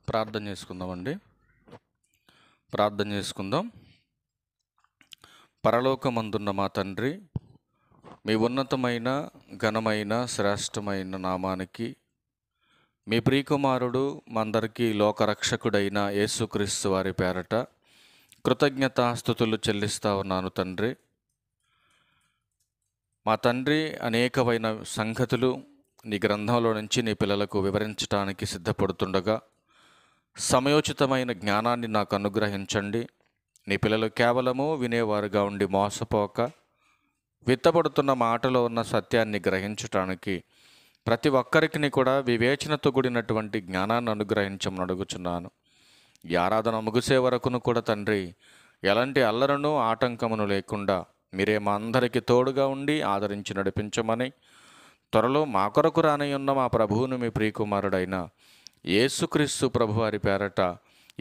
ప్రార్థన చేసుకుందామండి. ప్రార్థన చేసుకుందాం. పరలోకమందున్న మా తండ్రి, మీ ఉన్నతమైన ఘనమైన శ్రేష్టమైన నామానికి, మీ ప్రియకుమారుడు మందరికీ లోకరక్షకుడైన యేసుక్రీస్తు వారి పేరట కృతజ్ఞతాస్తుతులు చెల్లిస్తా ఉన్నాను తండ్రి. మా తండ్రి, అనేకమైన సంగతులు నీ గ్రంథంలో నుంచి నీ పిల్లలకు వివరించడానికి సిద్ధపడుతుండగా సమయోచితమైన జ్ఞానాన్ని నాకు అనుగ్రహించండి. నీ పిల్లలు కేవలము వినేవారుగా ఉండి మోసపోక విత్తబడుతున్న మాటలో ఉన్న సత్యాన్ని గ్రహించటానికి ప్రతి ఒక్కరికి కూడా వివేచనతో కూడినటువంటి జ్ఞానాన్ని అనుగ్రహించమని అడుగుచున్నాను. ఈ ఆరాధన ముగిసే వరకును కూడా తండ్రి, ఎలాంటి అల్లరను ఆటంకమును లేకుండా మీరే మా అందరికీ తోడుగా ఉండి ఆదరించి నడిపించమని, త్వరలో మా కొరకు రానయ్యున్న మా ప్రభువును మీ ప్రియకుమారుడైన యేసుక్రీస్తు ప్రభువారి పేరట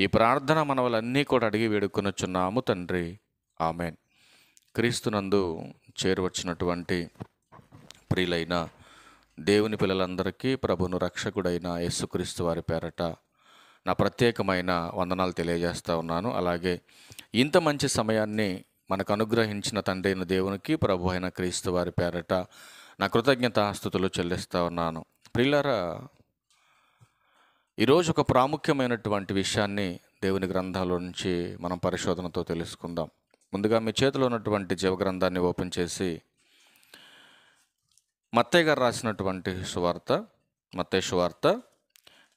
ఈ ప్రార్థన మనవలన్నీ కూడా అడిగి వేడుకొనుచున్నాము తండ్రి. ఆమెన్. క్రీస్తునందు చేరువచ్చినటువంటి ప్రియులైన దేవుని పిల్లలందరికీ ప్రభువును రక్షకుడైన యేసుక్రీస్తు వారి పేరట నా ప్రత్యేకమైన వందనాలు తెలియజేస్తూ ఉన్నాను. అలాగే ఇంత మంచి సమయాన్ని మనకు అనుగ్రహించిన తండ్రి అయిన దేవునికి, ప్రభు అయిన క్రీస్తు వారి పేరట నా కృతజ్ఞతాస్తుతులు చెల్లిస్తూ ఉన్నాను. ప్రియులారా, ఈరోజు ఒక ప్రాముఖ్యమైనటువంటి విషయాన్ని దేవుని గ్రంథాల నుంచి మనం పరిశోధనతో తెలుసుకుందాం. ముందుగా మీ చేతిలో ఉన్నటువంటి జీవగ్రంథాన్ని ఓపెన్ చేసి మత్తయి గారు రాసినటువంటి సువార్త, మత్తయి సువార్త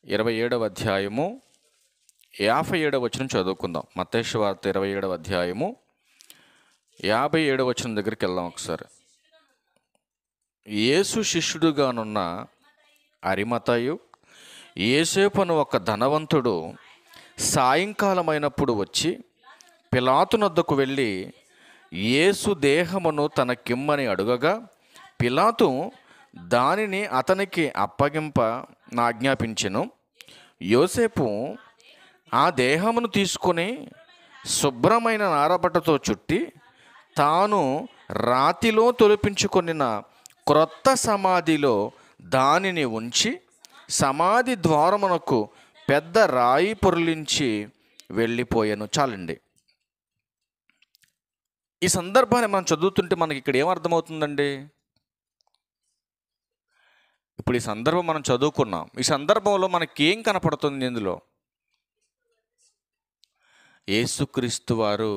27వ అధ్యాయము 57వ వచనం చదువుకుందాం. మత్తయి సువార్త 27వ అధ్యాయము 57వ వచనం దగ్గరికి వెళ్దాం ఒకసారి. యేసు శిష్యుడుగానున్న అరిమతయు యోసేపును ఒక ధనవంతుడు సాయంకాలమైనప్పుడు వచ్చి పిలాతునొద్దకు వెళ్ళి యేసు దేహమును తనకిమ్మని అడుగగా, పిలాతు దానిని అతనికి అప్పగింప ఆజ్ఞాపించెను. యోసేపు ఆ దేహమును తీసుకొని శుభ్రమైన నారబట్టతో చుట్టి తాను రాతిలో తొలిపించుకొనిన క్రొత్త సమాధిలో దానిని ఉంచి సమాధి ద్వారమునకు పెద్ద రాయి పొర్లించి వెళ్ళిపోయాను. చాలండి. ఈ సందర్భాన్ని మనం చదువుతుంటే మనకి ఇక్కడ ఏమర్థమవుతుందండి? ఇప్పుడు ఈ సందర్భం మనం చదువుకున్నాం. ఈ సందర్భంలో మనకి ఏం కనపడుతుంది? ఇందులో యేసుక్రీస్తు వారు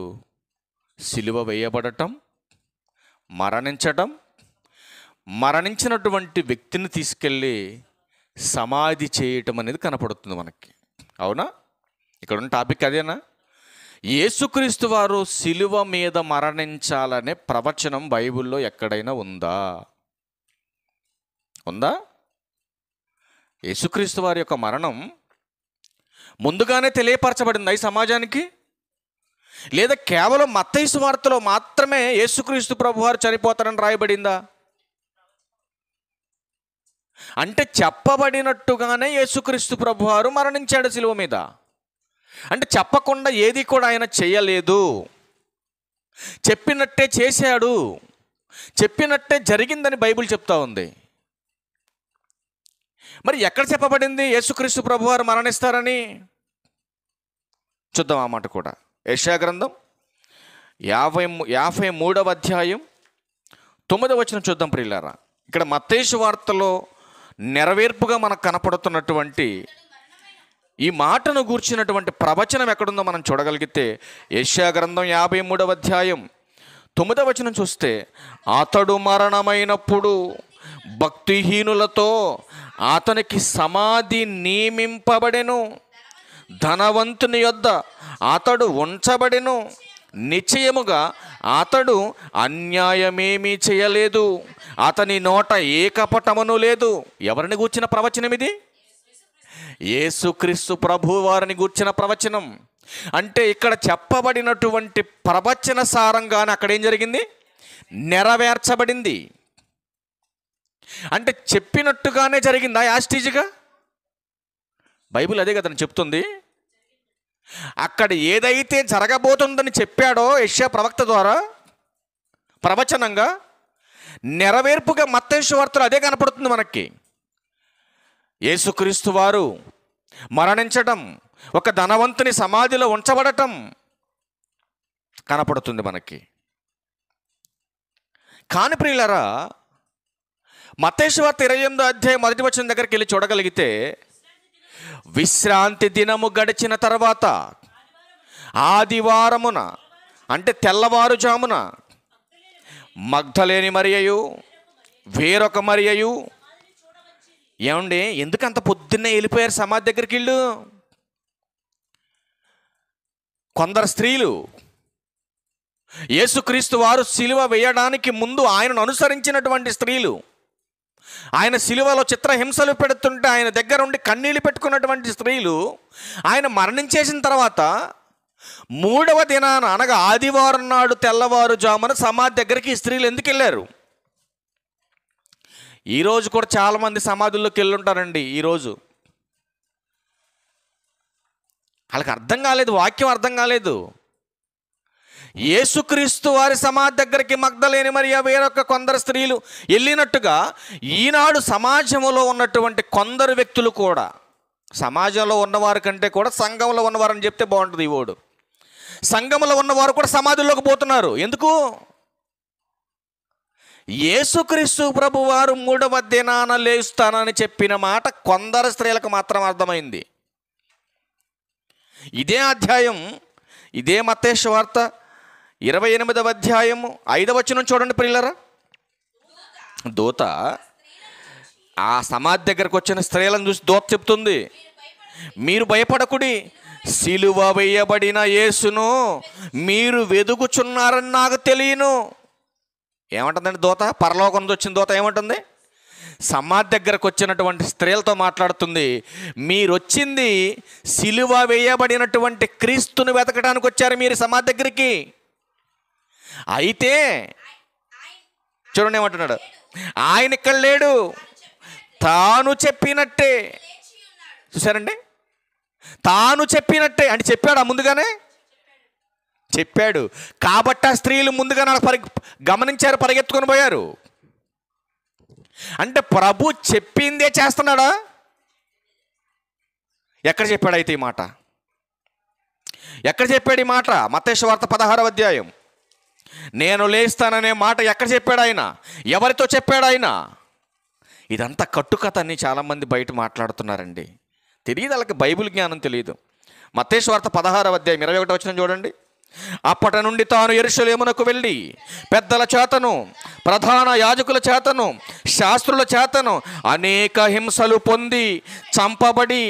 సిలువ వేయబడటం, మరణించటం, మరణించినటువంటి వ్యక్తిని తీసుకెళ్ళి సమాధి చేయటం అనేది కనపడుతుంది మనకి. అవునా? ఇక్కడ ఉన్న టాపిక్ అదేనా? యేసుక్రీస్తు వారు సిలువ మీద మరణించాలనే ప్రవచనం బైబిల్లో ఎక్కడైనా ఉందా? ఉందా? యేసుక్రీస్తు వారి యొక్క మరణం ముందుగానే తెలియపరచబడిందా ఈ సమాజానికి? లేదా కేవలం మత్తయి సువార్తలో మాత్రమే యేసుక్రీస్తు ప్రభువారు చనిపోతారని రాయబడిందా? అంటే చెప్పబడినట్టుగానే యేసుక్రీస్తు ప్రభువారు మరణించాడు సిలువ మీద. అంటే చెప్పకుండా ఏది కూడా ఆయన చేయలేదు, చెప్పినట్టే చేశాడు, చెప్పినట్టే జరిగిందని బైబిల్ చెప్తా ఉంది. మరి ఎక్కడ చెప్పబడింది యేసుక్రీస్తు ప్రభువారు మరణిస్తారని? చూద్దాం ఆ మాట కూడా. యెషయా గ్రంథం 53వ అధ్యాయం 9వ వచనం చూద్దాం ప్రియులారా. ఇక్కడ మత్తయి సువార్తలో నెరవేర్పుగా మనకు కనపడుతున్నటువంటి ఈ మాటను గూర్చినటువంటి ప్రవచనం ఎక్కడుందో మనం చూడగలిగితే యెషయా గ్రంథం 53వ అధ్యాయం 9వ వచనం చూస్తే, అతడు మరణమైనప్పుడు భక్తిహీనులతో అతనికి సమాధి నియమింపబడెను, ధనవంతుని యొద్ద అతడు ఉంచబడెను, నిశ్చయముగా అతడు అన్యాయమేమీ చేయలేదు, అతని నోట ఏ కపటమును లేదు. ఎవరిని గూర్చిన ప్రవచనం ఇది? యేసుక్రీస్తు ప్రభు వారిని గూర్చిన ప్రవచనం. అంటే ఇక్కడ చెప్పబడినటువంటి ప్రవచన సారంగానే అక్కడ ఏం జరిగింది? నెరవేర్చబడింది. అంటే చెప్పినట్టుగానే జరిగిందా యాస్టీజ్గా? బైబిల్ అదే కదా చెప్తుంది. అక్కడ ఏదైతే జరగబోతుందని చెప్పాడో యెషయా ప్రవక్త ద్వారా ప్రవచనంగా, నెరవేర్పుగా మత్తయి సువార్తలో అదే కనపడుతుంది మనకి. యేసుక్రీస్తు వారు మరణించడం, ఒక ధనవంతుని సమాధిలో ఉంచబడటం కనపడుతుంది మనకి. కాని ప్రియులారా, మత్తయి సువార్త 28వ అధ్యాయం 1వ వచనం దగ్గరికి వెళ్ళి చూడగలిగితే, విశ్రాంతి దినము గడిచిన తర్వాత ఆదివారమున అంటే తెల్లవారుజామున మగ్దలేని మరియయు వేరొక మరియయు, ఏమండి ఎందుకంత పొద్దున్నే వెళ్ళిపోయారు సమాధి దగ్గరికి? వీళ్ళు కొందరు స్త్రీలు యేసుక్రీస్తు వారు సిలువ వేయడానికి ముందు ఆయనను అనుసరించినటువంటి స్త్రీలు, ఆయన సిలువలో చిత్రహింసలు పెడుతుంటే ఆయన దగ్గర ఉండి కన్నీళ్ళు పెట్టుకున్నటువంటి స్త్రీలు, ఆయన మరణించేసిన తర్వాత 3వ దినాన అనగా ఆదివారం నాడు తెల్లవారుజామున సమాధి దగ్గరికి ఈ స్త్రీలు ఎందుకు వెళ్ళారు? ఈరోజు కూడా చాలామంది సమాధుల్లోకి వెళ్ళుంటారండి. ఈరోజు వాళ్ళకి అర్థం కాలేదు, వాక్యం అర్థం కాలేదు. యేసుక్రీస్తు వారి సమాధి దగ్గరికి మగ్దలేని మరియ వేరొక కొందరు స్త్రీలు వెళ్ళినట్టుగా ఈనాడు సమాజంలో ఉన్నటువంటి కొందరు వ్యక్తులు కూడా, సమాజంలో ఉన్నవారి కంటే కూడా సంఘంలో ఉన్నవారని చెప్తే బాగుంటుంది. ఈ ఓడు సంఘంలో ఉన్నవారు కూడా సమాధుల్లోకి పోతున్నారు. ఎందుకు? యేసుక్రీస్తు ప్రభు వారు 3వ దినాన లేస్తానని చెప్పిన మాట కొందరు స్త్రీలకు మాత్రం అర్థమైంది. ఇదే అధ్యాయం, ఇదే మత్తయి సువార్త 28వ అధ్యాయము 5వ వచనం చూడండి ప్రియులారా. దూత ఆ సమాధి దగ్గరకు వచ్చిన స్త్రీలను చూసి దూత చెప్తుంది, మీరు భయపడకుడి, సిలువ వేయబడిన యేసును మీరు వెదుకుచున్నారని నాకు తెలియను. ఏమంటుందండి దూత? పరలోకం నుంచి వచ్చిన దూత ఏమంటుంది? సమాధి దగ్గరకు వచ్చినటువంటి స్త్రీలతో మాట్లాడుతుంది, మీరు వచ్చింది సిలువ వేయబడినటువంటి క్రీస్తుని వెతకడానికి వచ్చారు మీరు సమాధి దగ్గరికి. అయితే చూడండి ఏమంటున్నాడు, ఆయన ఇక్కడ లేడు, తాను చెప్పినట్టే. చూసారండి, తాను చెప్పినట్టే అంటే చెప్పాడు, ముందుగానే చెప్పాడు కాబట్టి ఆ స్త్రీలు ముందుగా గమనించారు, పరిగెత్తుకొని పోయారు. అంటే ప్రభు చెప్పిందే చేస్తున్నాడా? ఎక్కడ చెప్పాడు అయితే ఈ మాట? ఎక్కడ చెప్పాడు ఈ మాట? మత్తయి సువార్త 16వ అధ్యాయం. నేను లేస్తాననే మాట ఎక్కడ చెప్పాడు ఆయన? ఎవరితో చెప్పాడు ఆయన? ఇదంతా కట్టుకథ అని చాలామంది బయట మాట్లాడుతున్నారండి. తెలియదు, వాళ్ళకి బైబిల్ జ్ఞానం తెలియదు. మత్తయి సువార్త 16వ అధ్యాయం 21వ వచనం చూడండి. అప్పటి నుండి తాను యెరూషలేమునకు వెళ్ళి పెద్దల చేతను, ప్రధాన యాజకుల చేతను, శాస్త్రుల చేతను అనేక హింసలు పొంది చంపబడి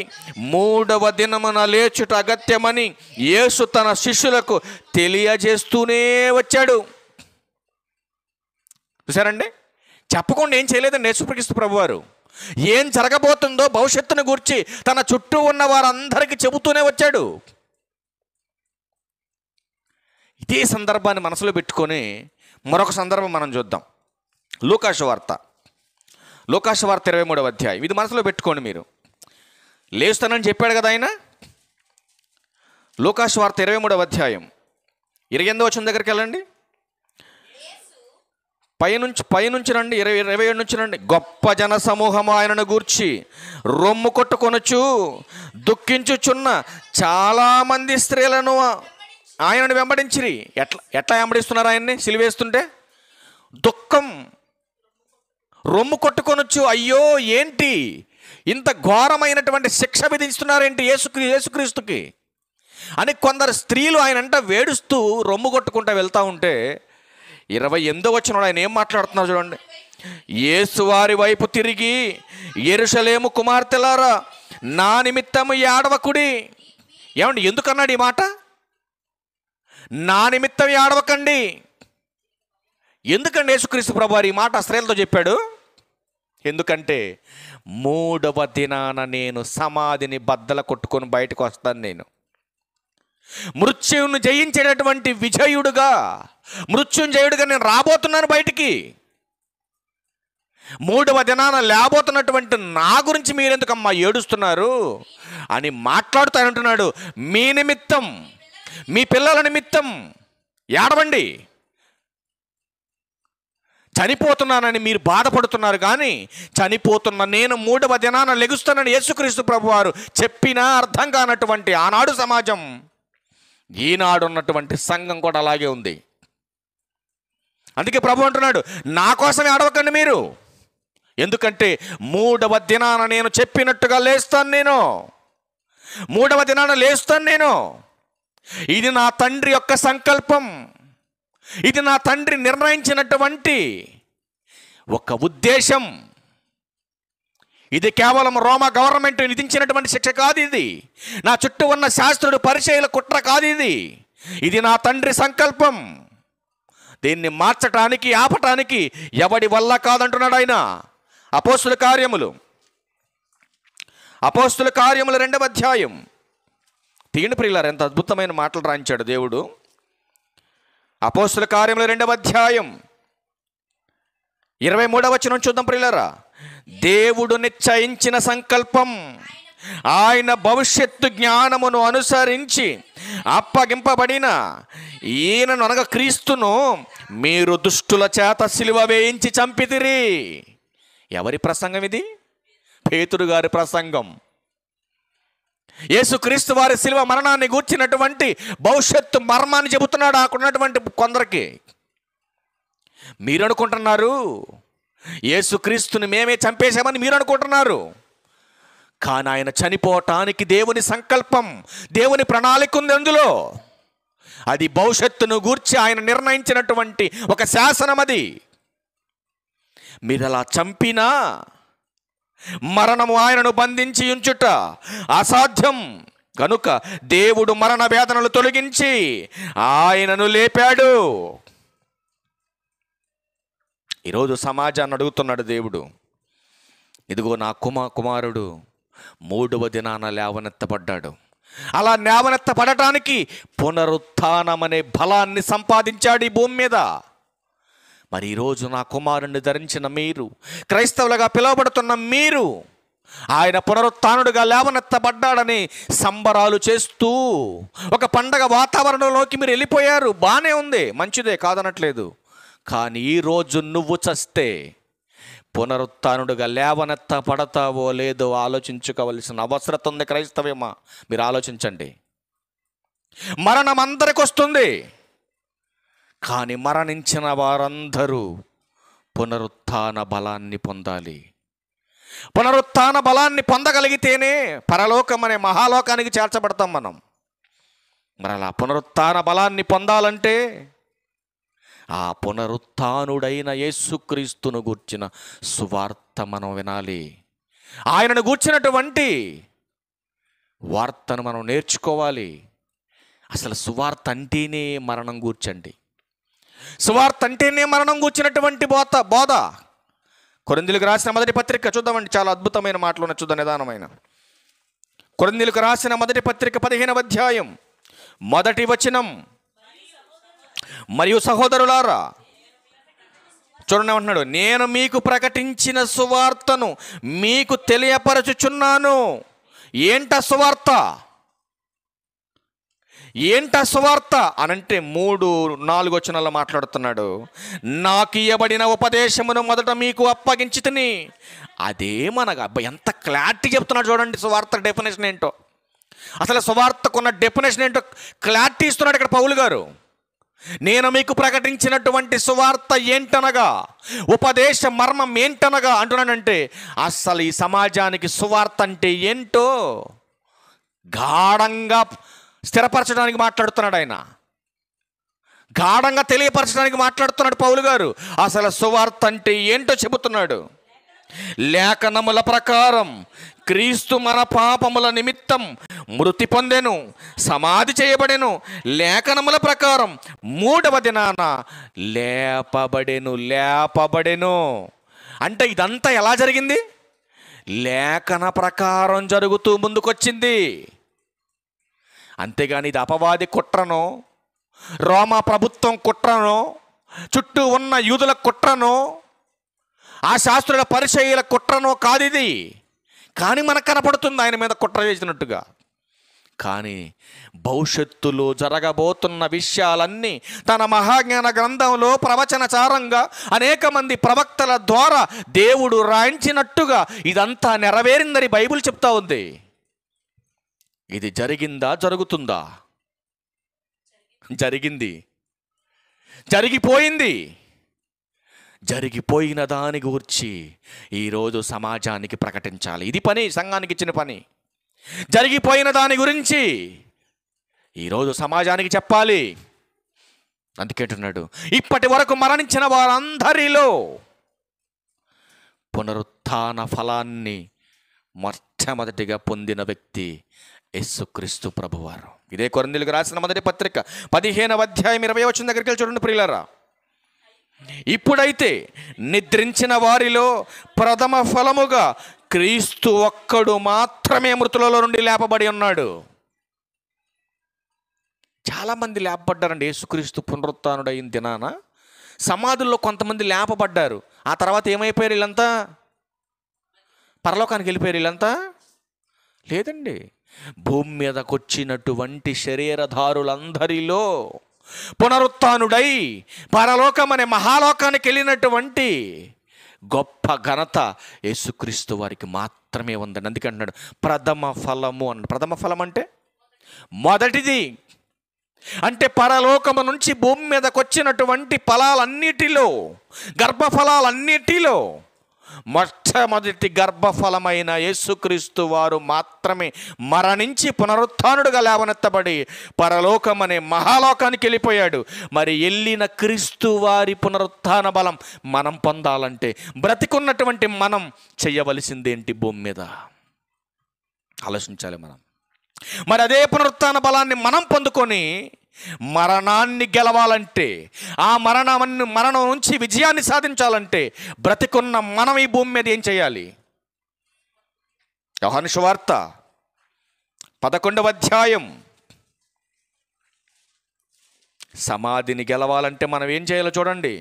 3వ దినమున లేచుట అగత్యమని యేసు తన శిష్యులకు తెలియజేస్తూనే వచ్చాడు. చూసారండి, చెప్పకుండా ఏం చేయలేదండి యేసుక్రీస్తు ప్రభువారు. ఏం జరగబోతుందో భవిష్యత్తును గూర్చి తన చుట్టూ ఉన్న వారందరికీ చెబుతూనే వచ్చాడు. ఇదే సందర్భాన్ని మనసులో పెట్టుకొని మరొక సందర్భం మనం చూద్దాం. లూకాసు వార్త 23వ అధ్యాయం. ఇది మనసులో పెట్టుకోండి మీరు. లేస్తానని చెప్పాడు కదా ఆయన. లూకాసు వార్త 23వ అధ్యాయం 28వ వచనం దగ్గరికి వెళ్ళండి. పైనుంచి రండి, 27 నుంచి రండి. గొప్ప జన సమూహము ఆయనను గూర్చి రొమ్ము కొట్టుకొనుచు దుఃఖించుచున్న చాలామంది స్త్రీలను ఆయనను వెంబడించిరి. ఎట్లా వెంబడిస్తున్నారు ఆయన్ని? సిలువేస్తుంటే దుఃఖం, రొమ్ము కొట్టుకొనొచ్చు. అయ్యో ఏంటి ఇంత ఘోరమైనటువంటి శిక్ష విధిస్తున్నారేంటి యేసుక్రీస్తుకి అని కొందరు స్త్రీలు ఆయనంట వేడుస్తూ రొమ్ము కొట్టుకుంటూ వెళ్తూ ఉంటే 28వ వచనంలో ఆయన ఏం మాట్లాడుతున్నారు చూడండి. యేసు వారి వైపు తిరిగి, యెరూషలేము కుమార్తెలారా, నా నిమిత్తము ఏడవకుడి. ఏమండి ఎందుకన్నాడు ఈ మాట? నా నిమిత్తం ఏడవకండి. ఎందుకండి యేసుక్రీస్తు ప్రభువారు ఈ మాట స్త్రీలతో చెప్పాడు? ఎందుకంటే 3వ దినాన నేను సమాధిని బద్దల కొట్టుకొని బయటకు వస్తాను. నేను మృత్యువును జయించేటటువంటి విజయుడుగా, మృత్యుంజయుడుగా నేను రాబోతున్నాను బయటికి. 3వ దినాన లేబోతున్నటువంటి నా గురించి మీరెందుకమ్మా ఏడుస్తున్నారు అని మాట్లాడుతానంటున్నాడు. మీ నిమిత్తం, మీ పిల్లల నిమిత్తం ఏడవండి. చనిపోతున్నానని మీరు బాధపడుతున్నారు, కానీ చనిపోతున్న నేను 3వ దినాన లెగుస్తానని యేసుక్రీస్తు ప్రభువారు చెప్పినా అర్థం కానటువంటి ఆనాడు సమాజం, ఈనాడు ఉన్నటువంటి సంఘం కూడా అలాగే ఉంది. అందుకే ప్రభు అంటున్నాడు, నా కోసమే అడవకండి మీరు, ఎందుకంటే 3వ దినాన నేను చెప్పినట్టుగా లేస్తాను, నేను 3వ దినాన లేస్తాను నేను. ఇది నా తండ్రి యొక్క సంకల్పం, ఇది నా తండ్రి నిర్ణయించినటువంటి ఒక ఉద్దేశం. ఇది కేవలం రోమా గవర్నమెంట్ విధించినటువంటి శిక్ష కాదు, ఇది నా చుట్టూ ఉన్న శాస్త్రుడు పరిచయుల కుట్ర కాదు, ఇది నా తండ్రి సంకల్పం. దీన్ని మార్చటానికి ఆపటానికి ఎవడి వల్ల కాదంటున్నాడు ఆయన. అపోస్తుల కార్యములు 2వ అధ్యాయం తీయండి ప్రియులారా, ఎంత అద్భుతమైన మాటలు రాయించాడు దేవుడు. అపోస్తుల కార్యములు 2వ అధ్యాయం 23వ వచనం చూద్దాం ప్రియులారా. దేవుడు నిశ్చయించిన సంకల్పం, ఆయన భవిష్యత్తు జ్ఞానమును అనుసరించి అప్పగింపబడిన ఈయనను అనగా క్రీస్తును మీరు దుష్టుల చేత సిలువ వేయించి చంపితిరి. ఎవరి ప్రసంగం ఇది? పేతురు గారి ప్రసంగం. యేసుక్రీస్తు వారి సిలువ మరణాన్ని గూర్చినటువంటి భవిష్యత్తు మర్మాన్ని చెబుతున్నాడు అక్కడున్నటువంటి కొందరికి. మీరు అనుకుంటున్నారు యేసుక్రీస్తుని మేమే చంపేశామని మీరు అనుకుంటున్నారు, కానీ ఆయన చనిపోవటానికి దేవుని సంకల్పం, దేవుని ప్రణాళిక ఉంది అందులో. అది భవిష్యత్తును గూర్చి ఆయన నిర్ణయించినటువంటి ఒక శాసనం. అది మీరు అలా చంపినా మరణము ఆయనను బంధించి ఉంచుట అసాధ్యం కనుక దేవుడు మరణ వేదనలు తొలగించి ఆయనను లేపాడు. ఈరోజు సమాజాన్ని అడుగుతున్నాడు దేవుడు, ఇదిగో నా కుమారుడు 3వ దినాన లేవనెత్తబడ్డాడు. అలా లేవనెత్తబడటానికి పునరుత్థానం అనే బలాన్ని సంపాదించాడు ఈ భూమి మీద. మరి ఈరోజు నా కుమారుణ్ణి ధరించిన మీరు, క్రైస్తవులుగా పిలువబడుతున్న మీరు, ఆయన పునరుత్థానుడుగా లేవనెత్తబడ్డాడని సంబరాలు చేస్తూ ఒక పండగ వాతావరణంలోకి మీరు వెళ్ళిపోయారు. బాగానే ఉంది, మంచిదే, కాదనట్లేదు. కానీ ఈరోజు నువ్వు చస్తే పునరుత్థానుడుగా లేవనెత్తబడతావో లేదో ఆలోచించుకోవలసిన అవసరం ఉంది క్రైస్తవేమా. మీరు ఆలోచించండి. మరణం అందరికి వస్తుంది, కానీ మరణించిన వారందరూ పునరుత్థాన బలాన్ని పొందాలి. పునరుత్థాన బలాన్ని పొందగలిగితేనే పరలోకం అనే మహాలోకానికి చేర్చబడతాం మనం. మరి అలా పునరుత్థాన బలాన్ని పొందాలంటే ఆ పునరుత్థానుడైన యేసుక్రీస్తును గూర్చిన సువార్త మనం వినాలి. ఆయనను గూర్చినటువంటి వార్తను మనం నేర్చుకోవాలి. అసలు సువార్త అంటేనే మరణం గూర్చండి. సువార్త అంటేనే మరణం గూర్చినటువంటి బోధ. కొరింథీయులకు రాసిన మొదటి పత్రిక చూద్దామండి, చాలా అద్భుతమైన మాటలు ఉన్నాయి, చూద్దాం నిదానమైన. కొరింథీయులకు రాసిన మొదటి పత్రిక 15వ అధ్యాయం 1వ వచనం. మరియు సహోదరులారా, చూడండి ఏమంటున్నాడు, నేను మీకు ప్రకటించిన సువార్తను మీకు తెలియపరచుచున్నాను. ఏంట సువార్త? సువార్త అనంటే 3-4 వచనాల్లో మాట్లాడుతున్నాడు. నాకు ఇయ్యబడిన ఉపదేశమును మొదట మీకు అప్పగించి తిని, అదే మనకు ఎంత క్లారిటీ చెప్తున్నాడు చూడండి. సువార్త డెఫినేషన్ ఏంటో, అసలు సువార్తకున్న డెఫినేషన్ ఏంటో క్లారిటీ ఇస్తున్నాడు ఇక్కడ పౌలు గారు. నేను మీకు ప్రకటించినటువంటి సువార్త ఏంటనగా, ఉపదేశ మర్మం ఏంటనగా అంటున్నానంటే, అసలు ఈ సమాజానికి సువార్త అంటే ఏంటో గాఢంగా స్థిరపరచడానికి మాట్లాడుతున్నాడు ఆయన. గాఢంగా తెలియపరచడానికి మాట్లాడుతున్నాడు పౌలు గారు. అసలు సువార్త అంటే ఏంటో చెబుతున్నాడు. లేఖనముల ప్రకారం క్రీస్తు మన పాపముల నిమిత్తం మృతి పొందెను, సమాధి చేయబడెను, లేఖనముల ప్రకారం 3వ దినాన లేపబడెను. అంటే ఇదంతా ఎలా జరిగింది? లేఖన ప్రకారం జరుగుతూ ముందుకొచ్చింది. అంతేగాని ఇది అపవాది కుట్రనో, రోమా ప్రభుత్వం కుట్రనో, చుట్టూ ఉన్న యూదుల కుట్రనో, ఆ శాస్త్రుల పరిచయుల కుట్రనో కాదు ఇది. కానీ మనకు కనపడుతుంది ఆయన మీద కుట్ర చేసినట్టుగా. కానీ భవిష్యత్తులో జరగబోతున్న విషయాలన్నీ తన మహాజ్ఞాన గ్రంథంలో ప్రవచనచారంగా అనేక మంది ప్రవక్తల ద్వారా దేవుడు రాయించినట్టుగా ఇదంతా నెరవేరిందని బైబిల్ చెప్తా ఉంది. ఇది జరిగిందా? జరుగుతుందా? జరిగింది, జరిగిపోయింది. జరిగిపోయిన దాని గురించి ఈరోజు సమాజానికి ప్రకటించాలి. ఇది పని, సంఘానికి ఇచ్చిన పని. జరిగిపోయిన దాని గురించి ఈరోజు సమాజానికి చెప్పాలి. అందుకేంటున్నాడు, ఇప్పటి వరకు మరణించిన వారందరిలో పునరుత్థాన ఫలాన్ని మొట్టమొదటిగా పొందిన వ్యక్తి యేసుక్రీస్తు ప్రభువారు. ఇదే కొరింథీయులకు రాసిన మొదటి పత్రిక 15వ అధ్యాయం 20వ వచనం దగ్గరికి వెళ్ళి చూడండి ప్రియులారా. ఇప్పుడైతే నిద్రించిన వారిలో ప్రథమ ఫలముగా క్రీస్తు ఒక్కడు మాత్రమే మృతులలో నుండి లేపబడి ఉన్నాడు. చాలామంది లేపబడ్డారండి యేసుక్రీస్తు పునరుత్థానుడైన దినాన. సమాధుల్లో కొంతమంది లేపబడ్డారు. ఆ తర్వాత ఏమైపోయారు వీళ్ళంతా? పరలోకానికి వెళ్ళిపోయారు వీళ్ళంతా? లేదండి, భూమి మీదకు వచ్చినటువంటి శరీరధారులందరిలో పునరుత్థానుడై పరలోకం అనే మహాలోకానికి వెళ్ళినటువంటి గొప్ప ఘనత యేసుక్రీస్తు వారికి మాత్రమే ఉందండి. అందుకే అంటున్నాడు ప్రథమ ఫలము అన్న. ప్రథమ ఫలం అంటే మొదటిది. అంటే పరలోకము నుంచి భూమి మీదకు వచ్చినటువంటి ఫలాలన్నిటిలో, గర్భఫలాలన్నిటిలో మొట్టమొదటి గర్భఫలమైన యేసుక్రీస్తు వారు మాత్రమే మరణించి పునరుత్థానుడుగా లేవనెత్తబడి పరలోకం అనే మహాలోకానికి వెళ్ళిపోయాడు. మరి వెళ్ళిన క్రీస్తు వారి పునరుత్థాన బలం మనం పొందాలంటే బ్రతికున్నటువంటి మనం చేయవలసిందేంటి భూమి మీద? ఆలోచించాలి మనం. మరి అదే పునరుత్థాన బలాన్ని మనం పొందుకొని మరణాన్ని గెలవాలంటే, ఆ మరణం నుంచి విజయాన్ని సాధించాలంటే బ్రతికున్న మనం ఈ భూమి మీద ఏం చేయాలి? యోహాను సువార్త 11వ అధ్యాయం. సమాధిని గెలవాలంటే మనం ఏం చేయాలో చూడండి.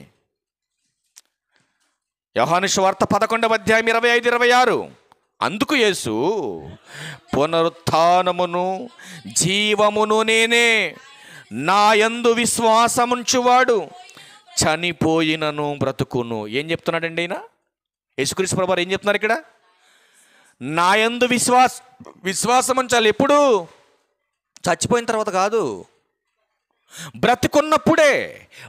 యోహాను సువార్త 11వ అధ్యాయం 25, 26. అందుకు యేసు, పునరుత్థానమును జీవమును నేనే, నా యందు విశ్వాసముంచువాడు చనిపోయినను బ్రతుకును. ఏం చెప్తున్నాడండి ఈయన? యేసుక్రీస్తు ప్రభువారు ఏం చెప్తున్నారు ఇక్కడ? నా యందు విశ్వాసం ఉంచాలి. ఎప్పుడు? చచ్చిపోయిన తర్వాత కాదు,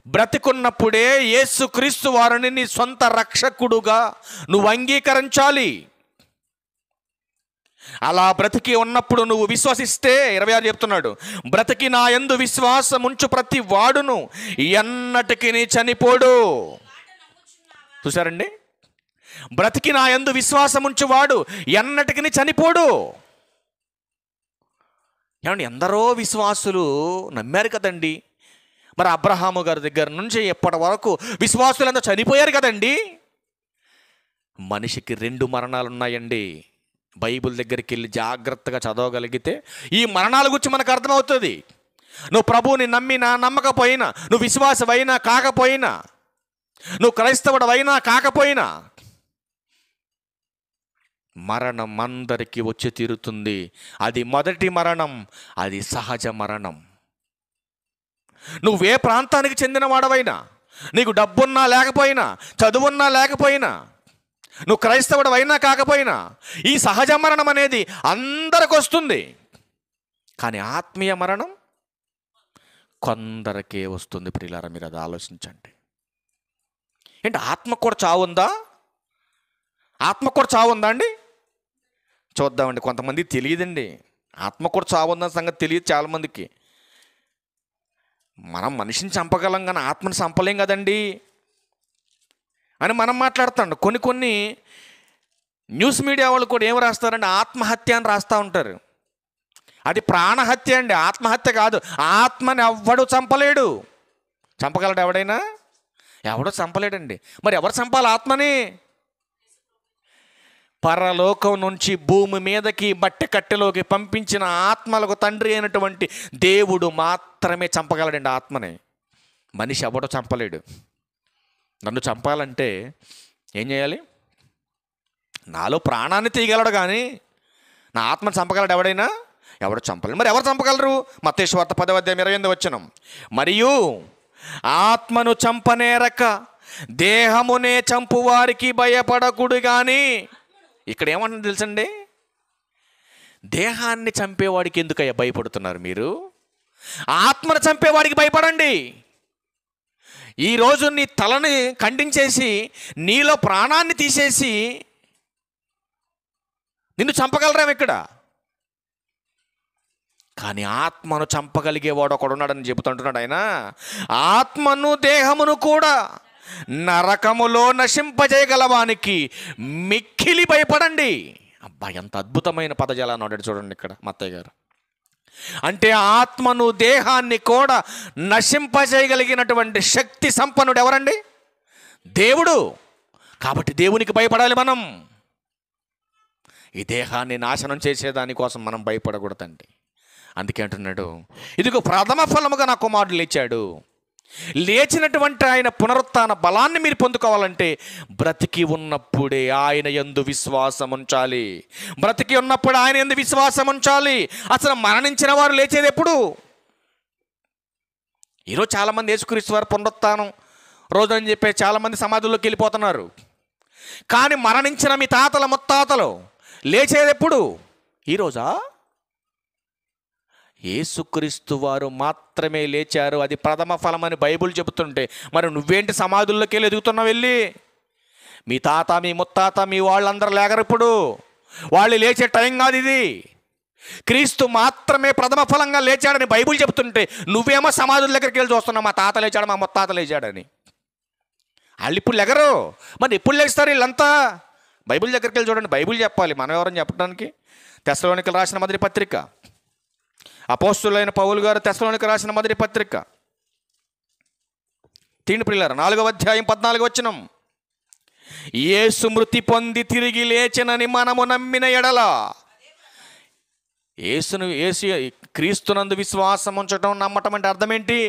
బ్రతికున్నప్పుడే యేసుక్రీస్తు వారిని నీ సొంత రక్షకుడుగా నువ్వు అంగీకరించాలి. అలా బ్రతికి ఉన్నప్పుడు నువ్వు విశ్వసిస్తే, 26 చెప్తున్నాడు, బ్రతికి నా యందు విశ్వాసం ఉంచు ప్రతి వాడును ఎన్నటికి చనిపోడు. చూసారండి, బ్రతికి నా యందు విశ్వాసం ఉంచువాడు ఎన్నటికి చనిపోడు. ఏమండి, ఎందరో విశ్వాసులు నమ్మారు కదండి. మరి అబ్రహాము గారి దగ్గర నుంచి ఎప్పటి వరకు విశ్వాసులంతా చనిపోయారు కదండి. మనిషికి 2 మరణాలు ఉన్నాయండి. బైబిల్ దగ్గరికి వెళ్ళి జాగ్రత్తగా చదవగలిగితే ఈ మరణాల గురించి మనకు అర్థమవుతుంది. నువ్వు ప్రభువుని నమ్మినా నమ్మకపోయినా, నువ్వు విశ్వాసమైనా కాకపోయినా, నువ్వు క్రైస్తవుడవైనా కాకపోయినా, మరణం అందరికీ వచ్చి తీరుతుంది. అది మొదటి మరణం, అది సహజ మరణం. నువ్వే ప్రాంతానికి చెందినవాడవైనా, నీకు డబ్బున్నా లేకపోయినా, చదువున్నా లేకపోయినా, నువ్వు క్రైస్తవుడు అయినా కాకపోయినా, ఈ సహజ మరణం అనేది అందరికి వస్తుంది. కానీ ఆత్మీయ మరణం కొందరికే వస్తుంది. ప్రియులారా, మీరు అది ఆలోచించండి. ఏంటి, ఆత్మకు కూడా చావు ఉందా? ఆత్మకు కూడా చావు ఉందా అండి? చూద్దామండి. కొంతమంది తెలియదండి, ఆత్మకు కూడా చావు ఉందన్న సంగతి తెలియదు చాలామందికి. మనం మనిషిని చంపగలం కానీ ఆత్మని చంపలేం కదండి అని మనం మాట్లాడుతాం. కొన్ని న్యూస్ మీడియా వాళ్ళు కూడా ఏం రాస్తారంటే ఆత్మహత్య అని రాస్తూ ఉంటారు. అది ప్రాణహత్య అండి, ఆత్మహత్య కాదు. ఆత్మని ఎవ్వడు చంపలేడు. చంపగలడు ఎవడైనా? ఎవడో చంపలేడండి. మరి ఎవరు చంపాలి ఆత్మని? పరలోకం నుంచి భూమి మీదకి బట్టె కట్టెలోకి పంపించిన ఆత్మలకు తండ్రి అయినటువంటి దేవుడు మాత్రమే చంపగలడండి ఆత్మని. మనిషి ఎవడో చంపలేడు. నన్ను చంపాలంటే ఏం చేయాలి? నాలో ప్రాణాన్ని తీయగలడు కానీ నా ఆత్మను చంపగలడు ఎవడైనా? ఎవడు చంపలేరు. మరి ఎవరు చంపగలరు? మత్తయి సువార్త 10:28 మరియు ఆత్మను చంపనేరక దేహమునే చంపువారికి భయపడకుడు కానీ. ఇక్కడ ఏమంటుంది తెలుసండి? దేహాన్ని చంపేవాడికి ఎందుకయ్యా భయపడుతున్నారు మీరు? ఆత్మను చంపేవాడికి భయపడండి. ఈరోజు నీ తలని ఖండించేసి నీలో ప్రాణాన్ని తీసేసి నిన్ను చంపగలరేమో ఇక్కడ. కానీ ఆత్మను చంపగలిగేవాడు ఒకడున్నాడని చెబుతుంటున్నాడు ఆయన. ఆత్మను దేహమును కూడా నరకములో నశింపజేయగలవానికి మిక్కిలి భయపడండి. అబ్బా, ఎంత అద్భుతమైన పదజాలాన్ని వాడాడు చూడండి ఇక్కడ మత్తయ్య గారు. అంటే ఆత్మను దేహాన్ని కూడా నశింపజేయగలిగినటువంటి శక్తి సంపన్నుడు ఎవరండి? దేవుడు. కాబట్టి దేవునికి భయపడాలి మనం. ఈ దేహాన్ని నాశనం చేసేదానికోసం మనం భయపడకూడదండి. అందుకే అంటున్నాడు, ఇదిగో ప్రథమ ఫలముగా నా కుమారుడు లేచాడు. లేచినటువంటి ఆయన పునరుత్థాన బలాన్ని మీరు పొందుకోవాలంటే బ్రతికి ఉన్నప్పుడే ఆయన యందు విశ్వాసం ఉంచాలి. బ్రతికి ఉన్నప్పుడు ఆయన యందు విశ్వాసం ఉంచాలి. అసలు మరణించిన వారు లేచేది ఎప్పుడు? ఈరోజు చాలామంది యేసుక్రీస్తు వారు పునరుత్థానం రోజు అని చెప్పి చాలామంది సమాధుల్లోకి వెళ్ళిపోతున్నారు. కానీ మరణించిన మీ తాతల ముత్తాతలు లేచేది ఎప్పుడు? ఈరోజా? యేసుక్రీస్తు వారు మాత్రమే లేచారు. అది ప్రథమ ఫలం అని బైబిల్ చెబుతుంటే మరి నువ్వేంటి సమాధుల్లోకి వెళ్ళి ఎదుగుతున్నావు? వెళ్ళి మీ తాత మీ ముత్తాత మీ వాళ్ళందరూ లేగరు. ఇప్పుడు వాళ్ళు లేచే టైం కాదు ఇది. క్రీస్తు మాత్రమే ప్రథమ ఫలంగా లేచాడని బైబిల్ చెబుతుంటే నువ్వేమో సమాధుల దగ్గరికి వెళ్ళి చూస్తున్నావు మా తాత లేచాడు మా ముత్తాత లేచాడని. వాళ్ళు ఇప్పుడు లెగరు. మరి ఎప్పుడు లేస్తారు వీళ్ళంతా? బైబిల్ దగ్గరికి వెళ్ళి చూడండి. బైబిల్ చెప్పాలి, మనం ఎవరని చెప్పడానికి. తెస్సలోనికలు రాసిన మొదటి పత్రిక, అపోస్తులైన పౌలు గారు తెస్సలోనికలు రాసిన మొదటి పత్రిక తీండి ప్రియులారా 4:14 యేసు మృతి పొంది తిరిగి లేచెనని మనము నమ్మిన ఎడల. యేసు క్రీస్తునందు విశ్వాసం ఉంచడం, నమ్మటం అంటే అర్థం ఏంటి?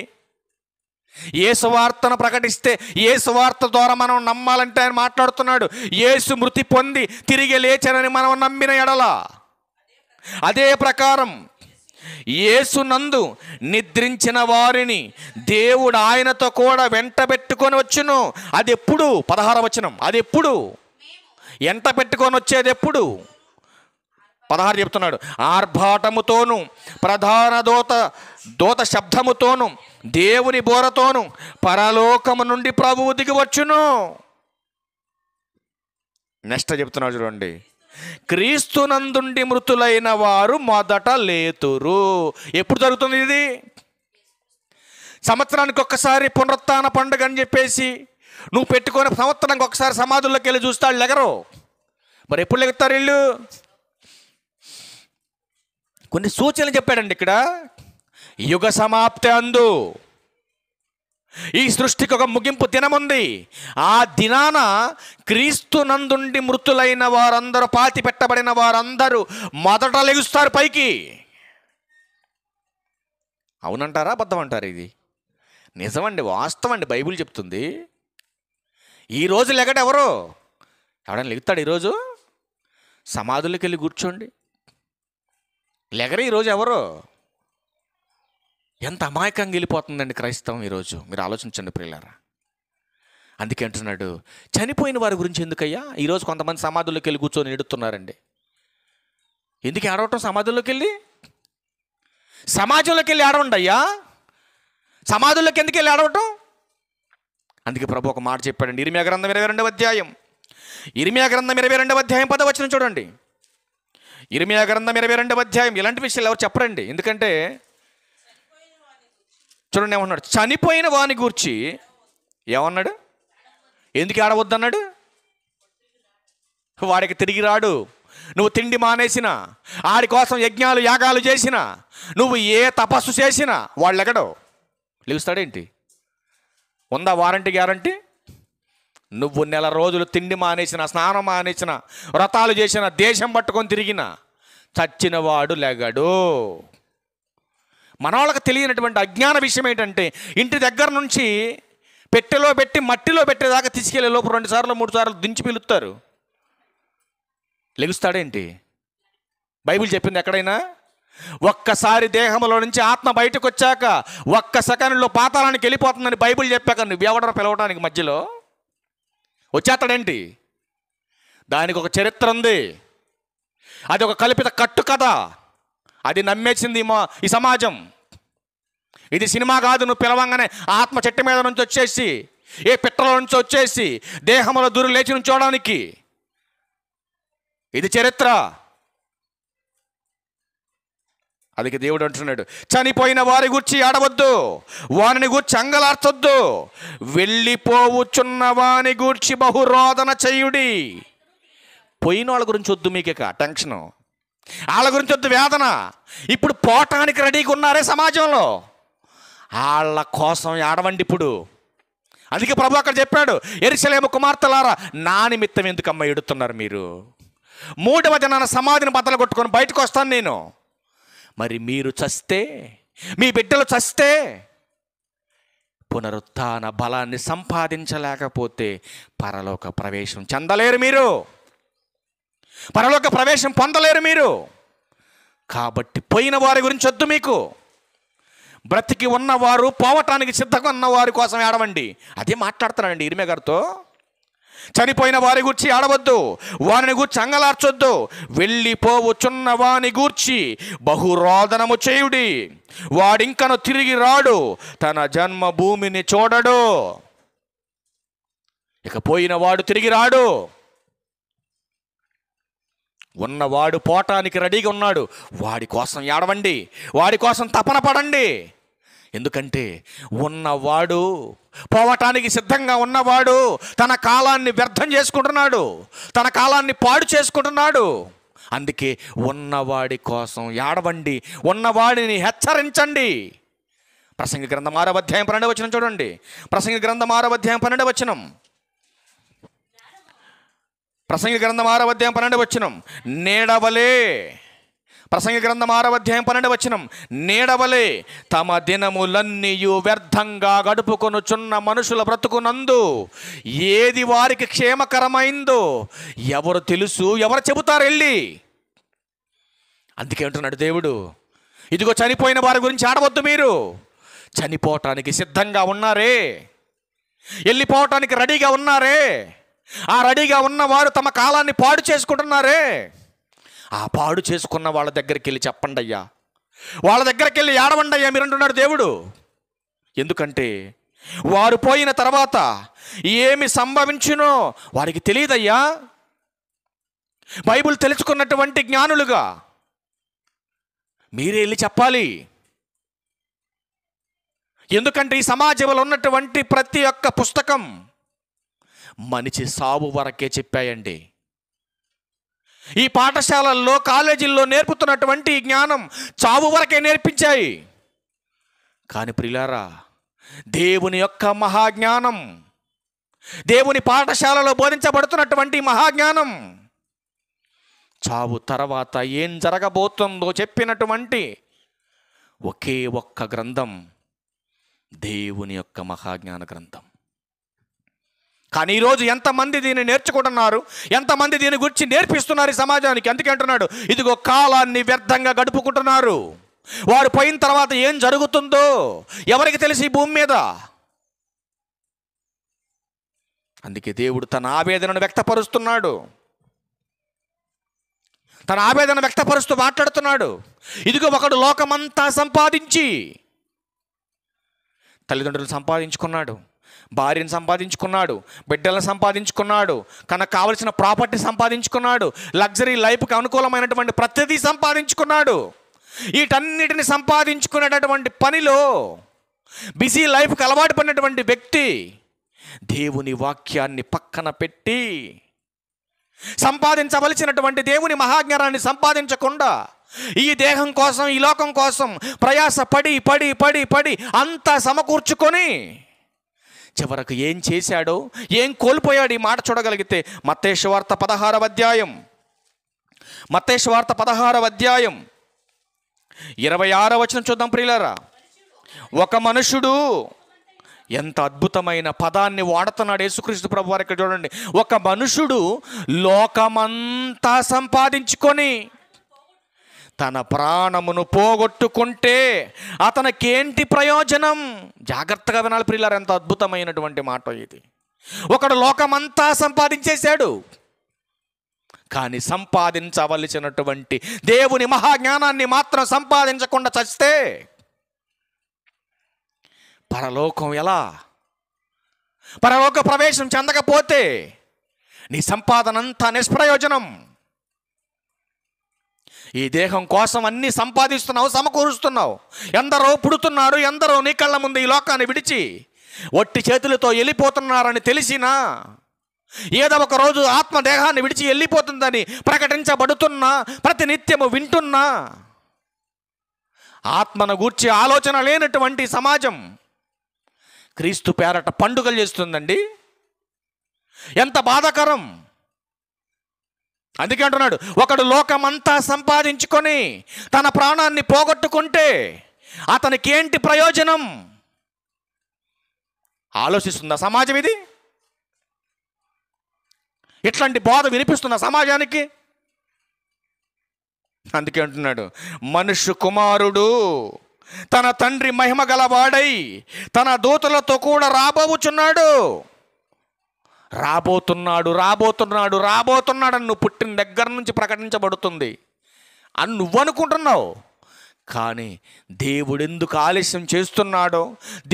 యేసు వార్తను ప్రకటిస్తే యేసు వార్త ద్వారా మనం నమ్మాలంటే ఆయన మాట్లాడుతున్నాడు. యేసు మృతి పొంది తిరిగి లేచెనని మనం నమ్మిన ఎడల, అదే ప్రకారం యేసునందు నిద్రించిన వారిని దేవుడు ఆయనతో కూడా వెంట పెట్టుకొని వచ్చును. అది ఎప్పుడు? 16 అది ఎప్పుడు ఎంట పెట్టుకొని వచ్చేది? ఎప్పుడు? 16 చెప్తున్నాడు. ఆర్భాటముతోను ప్రధాన దూత శబ్దముతోను దేవుని బోరతోను పరలోకము నుండి ప్రభువు దిగి వచ్చును. నెక్స్ట్ చెప్తున్నాడు చూడండి, క్రీస్తునందుండి మృతులైన వారు మొదట లేతురు. ఎప్పుడు జరుగుతుంది ఇది? సంవత్సరానికి ఒక్కసారి పునరుత్థాన పండుగ అని చెప్పేసి నువ్వు పెట్టుకొని సంవత్సరానికి ఒకసారి సమాధుల్లోకి వెళ్ళి చూస్తాడు లెగరు. మరి ఎప్పుడు లెగుతారు వీళ్ళు? కొన్ని సూచనలు చెప్పాడండి ఇక్కడ. యుగ సమాప్తి అందు ఈ సృష్టికి ఒక ముగింపు దినముంది. ఆ దినాన క్రీస్తునందుండి మృతులైన వారందరూ, పాతి పెట్టబడిన వారందరూ మొదట లెగుస్తారు పైకి. అవునంటారా అబద్ధం అంటారా? ఇది నిజమండి, వాస్తవం అండి. బైబిల్ చెప్తుంది. ఈరోజు లెగట ఎవరు? ఎవడైనా లెగుతాడు ఈరోజు? సమాధులకి వెళ్ళి కూర్చోండి, లెగరే ఈరోజు ఎవరు? ఎంత అమాయకంగా వెళ్ళిపోతుందండి క్రైస్తవం ఈరోజు. మీరు ఆలోచించండి ప్రియులారా. అందుకే అంటున్నాడు, చనిపోయిన వారి గురించి ఎందుకయ్యా ఈరోజు కొంతమంది సమాధుల్లోకి వెళ్ళి కూర్చొని ఎడుతున్నారండి. ఎందుకు ఏడవటం? సమాధుల్లోకి వెళ్ళి, సమాజంలోకి వెళ్ళి ఏడవండి అయ్యా. సమాధుల్లోకి ఎందుకు వెళ్ళి ఏడవటం? అందుకే ప్రభు ఒక మాట చెప్పాడండి. ఇర్మియా గ్రంథం 22వ అధ్యాయం 10 చూడండి. ఇర్మియా గ్రంథం 22వ అధ్యాయం. ఇలాంటి విషయాలు ఎవరు చెప్పరండి. ఎందుకంటే చూడండి ఏమన్నాడు, చనిపోయిన వాని గూర్చి ఏమన్నాడు? ఎందుకు ఆడవద్దన్నాడు? వాడికి తిరిగి రాడు. నువ్వు తిండి మానేసిన, ఆడి కోసం యజ్ఞాలు యాగాలు చేసిన, నువ్వు ఏ తపస్సు చేసినా వాళ్ళు ఎక్కడో లేస్తాడేంటి? ఉందా వారంటీ గ్యారంటీ? నువ్వు నెల రోజులు తిండి మానేసిన, స్నానం మానేసిన, వ్రతాలు చేసిన, దేశం పట్టుకొని తిరిగిన చచ్చిన వాడు లెగడు. మన వాళ్ళకి తెలియనటువంటి అజ్ఞాన విషయం ఏంటంటే, ఇంటి దగ్గర నుంచి పెట్టెలో పెట్టి మట్టిలో పెట్టేదాకా తీసుకెళ్ళే లోపు 2 సార్లు 3 సార్లు దించి పిలుస్తారు. లెగుస్తాడేంటి? బైబిల్ చెప్పింది ఎక్కడైనా? ఒక్కసారి దేహంలో నుంచి ఆత్మ బయటకు వచ్చాక 1 సెకండ్లో పాతాళానికి వెళ్ళిపోతుందని బైబిల్ చెప్పాక నువ్వెవడో పిలవడానికి మధ్యలో వచ్చేస్తాడేంటి? దానికి ఒక చరిత్ర ఉంది. అది ఒక కల్పిత కట్టు కథ. అది నమ్మేసింది ఈ సమాజం. ఇది సినిమా కాదు. నువ్వు పిలవంగానే ఆత్మ చెట్టు మీద నుంచి వచ్చేసి, ఏ పిట్టల నుంచి వచ్చేసి దేహంలో దూరు లేచి నుంచోడానికి. ఇది చరిత్ర. అందుకే దేవుడు అంటున్నాడు, చనిపోయిన వారి గూర్చి ఆడవద్దు, వారిని గూర్చి అంగలార్చొద్దు, వెళ్ళిపోవుచున్న వాని గూర్చి బహురోదన చేయుడి. పోయిన వాళ్ళ గురించి వద్దు మీకు ఇక టెన్షను, వాళ్ళ గురించి వద్దు వేదన. ఇప్పుడు పోవటానికి రెడీగా ఉన్నారే సమాజంలో, వాళ్ళ కోసం ఆడవండి ఇప్పుడు. అందుకే ప్రభు అక్కడ చెప్పాడు, యెరూషలేము కుమార్తెలారా, నా నిమిత్తం ఎందుకమ్మ ఎడుతున్నారు మీరు? 3వ దినాన సమాధిని బద్దలు కొట్టుకొని బయటకు వస్తాను నేను. మరి మీరు చస్తే, మీ బిడ్డలు చస్తే, పునరుత్థాన బలాన్ని సంపాదించలేకపోతే పరలోక ప్రవేశం చెందలేరు మీరు, పరలోక ప్రవేశం పొందలేరు మీరు. కాబట్టి పోయిన వారి గురించి వద్దు మీకు. బ్రతికి ఉన్నవారు, పోవటానికి సిద్ధంగా ఉన్నవారి కోసం ఆడవండి. అదే మాట్లాడుతున్నానండి ఇర్మియా గారితో. చనిపోయిన వారి గూర్చి ఆడవద్దు, వారిని గూర్చి అంగలార్చొద్దు, వెళ్ళిపోవుచున్న వాని గూర్చి బహురోదనము చేయుడి. వాడింకను తిరిగి రాడు, తన జన్మభూమిని చూడడు. ఇక పోయిన వాడు తిరిగి రాడు. ఉన్నవాడు పోవటానికి రెడీగా ఉన్నాడు. వాడి కోసం ఏడవండి, వాడి కోసం తపన పడండి. ఎందుకంటే ఉన్నవాడు, పోవటానికి సిద్ధంగా ఉన్నవాడు తన కాలాన్ని వ్యర్థం చేసుకుంటున్నాడు, తన కాలాన్ని పాడు చేసుకుంటున్నాడు. అందుకే ఉన్నవాడి కోసం ఏడవండి, ఉన్నవాడిని హెచ్చరించండి. ప్రసంగి గ్రంథం 6వ అధ్యాయం 12వ వచనం చూడండి. ప్రసంగి గ్రంథం 6వ అధ్యాయం 12వ వచనం. ప్రసంగి గ్రంథం 6వ అధ్యాయం 12వ వచనం. నీడవలే, ప్రసంగి గ్రంథం 6వ అధ్యాయం 12వ వచనం, నీడవలే తమ దినములన్నీయు వ్యర్థంగా గడుపుకొనుచున్న మనుషుల బ్రతుకునందు ఏది వారికి క్షేమకరమైందో ఎవరు తెలుసు, ఎవరు చెబుతారు వెళ్ళి. అందుకే అంటున్నాడు దేవుడు, ఇదిగో చనిపోయిన వారి గురించి ఆడవద్దు మీరు. చనిపోవటానికి సిద్ధంగా ఉన్నారే, వెళ్ళిపోవటానికి రెడీగా ఉన్నారే, ఆ రెడీగా ఉన్నవారు తమ కాలాన్ని పాడు చేసుకుంటున్నారే, ఆ పాడు చేసుకున్న వాళ్ళ దగ్గరికి వెళ్ళి చెప్పండి అయ్యా, వాళ్ళ దగ్గరికి వెళ్ళి ఏడవండి అయ్యా మీరు అంటున్నాడు దేవుడు. ఎందుకంటే వారు పోయిన తర్వాత ఏమి సంభవించునో వారికి తెలియదయ్యా. బైబిల్ తెలుసుకున్నటువంటి జ్ఞానులుగా మీరే వెళ్ళి చెప్పాలి. ఎందుకంటే ఈ సమాజంలో ఉన్నటువంటి ప్రతి ఒక్క పుస్తకం మనిషి సావు వరకే చెప్పాయండి. ఈ పాఠశాలల్లో, కాలేజీల్లో నేర్పుతున్నటువంటి జ్ఞానం చావు వరకే నేర్పించాయి. కానీ ప్రియులారా, దేవుని యొక్క మహాజ్ఞానం, దేవుని పాఠశాలలో బోధించబడుతున్నటువంటి మహాజ్ఞానం చావు తర్వాత ఏం జరగబోతుందో చెప్పినటువంటి ఒకే ఒక్క గ్రంథం దేవుని యొక్క మహాజ్ఞాన గ్రంథం. కానీ ఈరోజు ఎంతమంది దీన్ని నేర్చుకుంటున్నారు, ఎంతమంది దీని గురించి నేర్పిస్తున్నారు ఈ సమాజానికి. అందుకే అంటున్నాడు, ఇదిగో కాలాన్ని వ్యర్థంగా గడుపుకుంటున్నారు. వారు పోయిన తర్వాత ఏం జరుగుతుందో ఎవరికి తెలిసి ఈ భూమి మీద. అందుకే దేవుడు తన ఆవేదనను వ్యక్తపరుస్తున్నాడు, తన ఆవేదన వ్యక్తపరుస్తూ మాట్లాడుతున్నాడు. ఇదిగో ఒకడు లోకమంతా సంపాదించి, తల్లిదండ్రులు సంపాదించుకున్నాడు, భార్యను సంపాదించుకున్నాడు, బిడ్డలను సంపాదించుకున్నాడు, కనుక కావలసిన ప్రాపర్టీ సంపాదించుకున్నాడు, లగ్జరీ లైఫ్కి అనుకూలమైనటువంటి ప్రతిదీ సంపాదించుకున్నాడు. వీటన్నిటిని సంపాదించుకునేటటువంటి పనిలో బిజీ లైఫ్కి అలవాటు పడినటువంటి వ్యక్తి దేవుని వాక్యాన్ని పక్కన పెట్టి సంపాదించవలసినటువంటి దేవుని మహాజ్ఞానాన్ని సంపాదించకుండా ఈ దేహం కోసం, ఈ లోకం కోసం ప్రయాస పడి పడి పడి పడి అంతా సమకూర్చుకొని చివరకు ఏం చేశాడో, ఏం కోల్పోయాడు ఈ మాట చూడగలిగితే మత్తయి సువార్త 16వ అధ్యాయం, మత్తయి సువార్త 16వ అధ్యాయం 26వ వచనం చూద్దాం ప్రియులారా. ఒక మనుషుడు, ఎంత అద్భుతమైన పదాన్ని వాడుతున్నాడు యేసుక్రీస్తు ప్రభు వారు ఇక్కడ చూడండి. ఒక మనుషుడు లోకమంతా సంపాదించుకొని తన ప్రాణమును పోగొట్టుకుంటే అతనికేంటి ప్రయోజనం? జాగ్రత్తగా వినాలి ప్రియులారా, ఎంత అద్భుతమైనటువంటి మాట ఇది. ఒకడు లోకమంతా సంపాదించేశాడు, కానీ సంపాదించవలసినటువంటి దేవుని మహాజ్ఞానాన్ని మాత్రం సంపాదించకుండా చస్తే పరలోకం ఎలా? పరలోక ప్రవేశం చెందకపోతే నీ సంపాదన అంతా నిష్ప్రయోజనం. ఈ దేహం కోసం అన్నీ సంపాదిస్తున్నావు, సమకూరుస్తున్నావు. ఎందరో పుడుతున్నారు, ఎందరో నీ కళ్ళ ముందు ఈ లోకాన్ని విడిచి ఒట్టి చేతులతో వెళ్ళిపోతున్నారని తెలిసినా, ఏదో ఒక రోజు ఆత్మదేహాన్ని విడిచి వెళ్ళిపోతుందని ప్రకటించబడుతున్నా, ప్రతినిత్యము వింటున్నా, ఆత్మను గూర్చి ఆలోచన లేనటువంటి సమాజం క్రీస్తు పేరట పండుగలు చేస్తుందండి. ఎంత బాధాకరం! అందుకే అంటున్నాడు, ఒకడు లోకమంతా సంపాదించుకొని తన ప్రాణాన్ని పోగొట్టుకుంటే అతనికి ఏంటి ప్రయోజనం? ఆలోచిస్తుందా సమాజం ఇది? ఇట్లాంటి బోధ వినిపిస్తున్న సమాజానికి? అందుకే అంటున్నాడు, మనుష్య కుమారుడు తన తండ్రి మహిమ గలవాడై తన దూతలతో కూడా రాబోచున్నాడు. రాబోతున్నాడు రాబోతున్నాడు రాబోతున్నాడు అని నువ్వు పుట్టిన దగ్గర నుంచి ప్రకటించబడుతుంది అని నువ్వు అనుకుంటున్నావు. కానీ దేవుడు ఎందుకు ఆలస్యం చేస్తున్నాడో,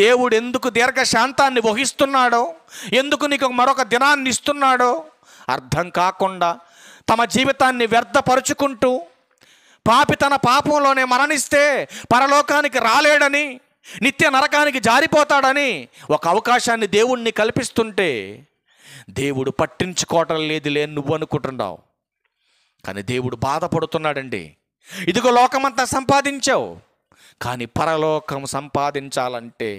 దేవుడు ఎందుకు దీర్ఘశాంతాన్ని వహిస్తున్నాడో, ఎందుకు నీకు మరొక దినాన్ని ఇస్తున్నాడో అర్థం కాకుండా తమ జీవితాన్ని వ్యర్థపరుచుకుంటూ, పాపి తన పాపంలోనే మరణిస్తే పరలోకానికి రాలేడని, నిత్య నరకానికి జారిపోతాడని ఒక అవకాశాన్ని దేవుణ్ణి కల్పిస్తుంటే దేవుడు పట్టించుకోవటం లేదులే నువ్వు అనుకుంటున్నావు. కానీ దేవుడు బాధపడుతున్నాడండి. ఇదిగో లోకమంతా సంపాదించావు, కానీ పరలోకం సంపాదించాలంటే